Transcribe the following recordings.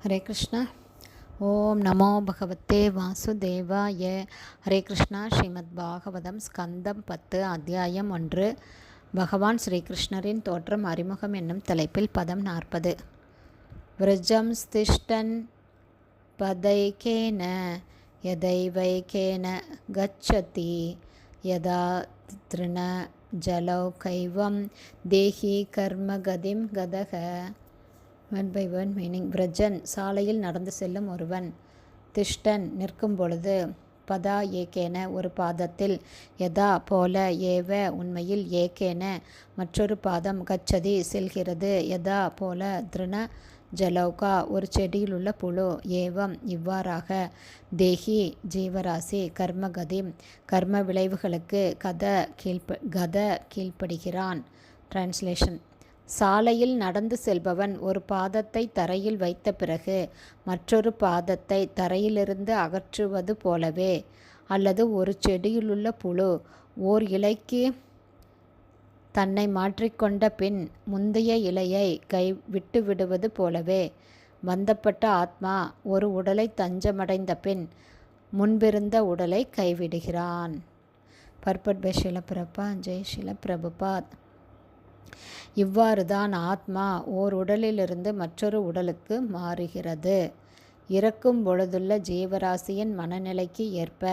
ஹரே கிருஷ்ணா. ஓம் நமோ பகவத்தே வாசுதேவாய. ஹரே கிருஷ்ணா. ஸ்ரீமத் பாகவதம் ஸ்கந்தம் 10 அத்தியாயம் 1. பகவான் ஸ்ரீகிருஷ்ணரின் தோற்றம் அறிமுகம் என்னும் தலைப்பில் பதம் 40. விரஜம் ஸ்திஷ்டன் பதைகேன யதைவைகேன கச்சதி யதா திருண ஜலௌகைவம் தேஹி கர்மகதிம் கதக. Word by word meaning. விரஜன் சாலையில் நடந்து செல்லும் ஒருவன், திஷ்டன் நிற்கும் பொழுது, பதா ஏகேன ஒரு பாதத்தில், யதா போல, ஏவ உண்மையில், ஏகேன மற்றொரு பாதம், கச்சதி செல்கிறது, யதா போல, திருண ஜலௌகா ஒரு செடியில் உள்ள புழு, ஏவம் இவ்வாறாக, தேஹி ஜீவராசி, கர்மகதி கர்ம விளைவுகளுக்கு, கத கீழ்ப்படுகிறான். டிரான்ஸ்லேஷன். சாலையில் நடந்து செல்பவன் ஒரு பாதத்தை தரையில் வைத்த பிறகு மற்றொரு பாதத்தை தரையிலிருந்து அகற்றுவது போலவே, அல்லது ஒரு செடியிலுள்ள புழு ஓர் இலைக்கு தன்னை மாற்றிக்கொண்ட பின் முந்தைய இலையை விட்டு விடுவது போலவே, பந்தப்பட்ட ஆத்மா ஒரு உடலை தஞ்சமடைந்த பின் முன்பிருந்த உடலை கைவிடுகிறான். பர்பட் பை ஷில பிரபுபாத். ஜெய் ஷில பிரபுபாத். இவ்வாறு தான் ஆத்மா ஓர் உடலிலிருந்து மற்றொரு உடலுக்கு மாறுகிறது. இறக்கும் பொழுதுள்ள ஜீவராசியின் மனநிலைக்கு ஏற்ப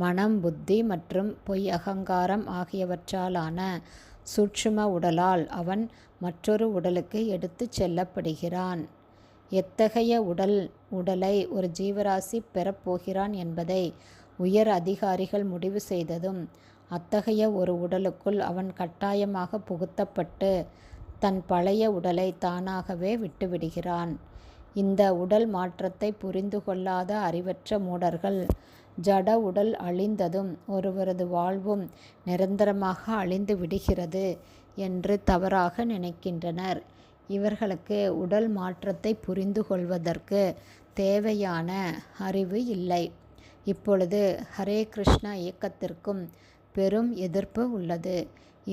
மனம், புத்தி மற்றும் பொய் அகங்காரம் ஆகியவற்றாலான சூட்சும உடலால் அவன் மற்றொரு உடலுக்கு எடுத்து செல்லப்படுகிறான். எத்தகைய உடலை ஒரு ஜீவராசி பெறப்போகிறான் என்பதை உயர் அதிகாரிகள் முடிவு செய்ததும், அத்தகைய ஒரு உடலுக்குள் அவன் கட்டாயமாக புகுத்தப்பட்டு தன் பழைய உடலை தானாகவே விட்டுவிடுகிறான். இந்த உடல் மாற்றத்தை புரிந்து கொள்ளாத அறிவற்ற மூடர்கள், ஜட உடல் அழிந்ததும் ஒருவரது வாழ்வும் நிரந்தரமாக அழிந்து விடுகிறது என்று தவறாக நினைக்கின்றனர். இவர்களுக்கு உடல் மாற்றத்தை புரிந்து கொள்வதற்கு தேவையான அறிவு இல்லை. இப்பொழுது ஹரே கிருஷ்ணா இயக்கத்திற்கும் பெரும் எதிர்ப்பு உள்ளது.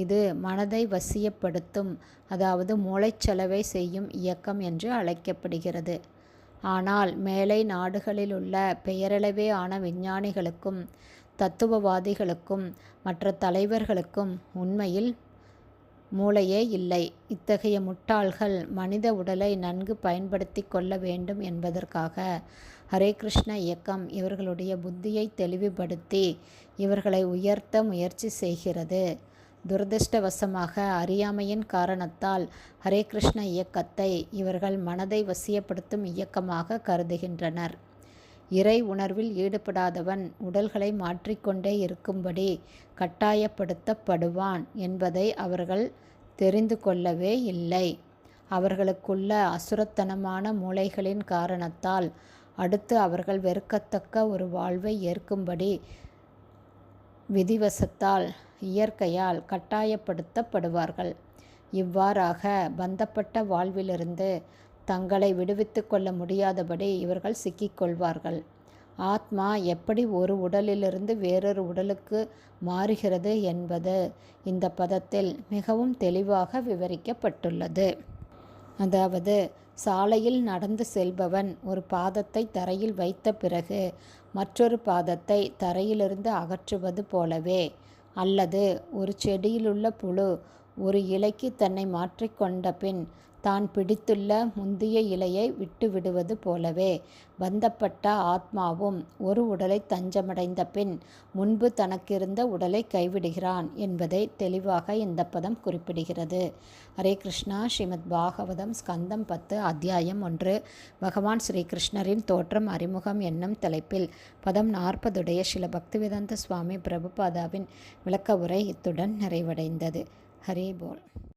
இது மனதை வசியப்படுத்தும், அதாவது மூளைச்சலவை செய்யும் இயக்கம் என்று அழைக்கப்படுகிறது. ஆனால் மேலை நாடுகளிலுள்ள பெயரளவே ஆன விஞ்ஞானிகளுக்கும் தத்துவவாதிகளுக்கும் மற்ற தலைவர்களுக்கும் உண்மையில் மூளையே இல்லை. இத்தகைய முட்டாள்கள் மனித உடலை நன்கு பயன்படுத்தி கொள்ள வேண்டும் என்பதற்காக ஹரே கிருஷ்ண இயக்கம் இவர்களுடைய புத்தியை தெளிவுபடுத்தி இவர்களை உயர்த்த முயற்சி செய்கிறது. துரதிர்ஷ்டவசமாக அறியாமையின் காரணத்தால் ஹரே கிருஷ்ண இயக்கத்தை இவர்கள் மனதை வசியப்படுத்தும் இயக்கமாக கருதுகின்றனர். இறை உணர்வில் ஈடுபடாதவன் உடல்களை மாற்றிக்கொண்டே இருக்கும்படி கட்டாயப்படுத்தப்படுவான் என்பதை அவர்கள் தெரிந்து கொள்ளவே இல்லை. அவர்களுக்குள்ள அசுரத்தனமான மூளைகளின் காரணத்தால் அடுத்து அவர்கள் வெறுக்கத்தக்க ஒரு வாழ்வை ஏற்கும்படி விதிவசத்தால், இயற்கையால் கட்டாயப்படுத்தப்படுவார்கள். இவ்வாறாக பந்தப்பட்ட வாழ்விலிருந்து தங்களை விடுவித்து கொள்ள முடியாதபடி இவர்கள் சிக்கிக்கொள்வார்கள். ஆத்மா எப்படி ஒரு உடலிலிருந்து வேறொரு உடலுக்கு மாறுகிறது என்பது இந்த பதத்தில் மிகவும் தெளிவாக விவரிக்கப்பட்டுள்ளது. அதாவது, சாலையில் நடந்து செல்பவன் ஒரு பாதத்தை தரையில் வைத்த பிறகு மற்றொரு பாதத்தை தரையிலிருந்து அகற்றுவது போலவே, அல்லது ஒரு செடியிலுள்ள புழு ஒரு இலைக்கு தன்னை மாற்றிக்கொண்ட பின் தான் பிடித்துள்ள முந்தைய இலையை விட்டுவிடுவது போலவே, பந்தப்பட்ட ஆத்மாவும் ஒரு உடலை தஞ்சமடைந்த பின் முன்பு தனக்கிருந்த உடலை கைவிடுகிறான் என்பதை தெளிவாக இந்த பதம் குறிப்பிடுகிறது. ஹரே கிருஷ்ணா. ஸ்ரீமத் பாகவதம் ஸ்கந்தம் 10 அத்தியாயம் 1. பகவான் ஸ்ரீகிருஷ்ணரின் தோற்றம் அறிமுகம் என்னும் தலைப்பில் பதம் 40 ஸ்ரீல பக்திவேதாந்த சுவாமி பிரபுபாதாவின் விளக்க உரை இத்துடன் நிறைவடைந்தது. ஹரே போல்.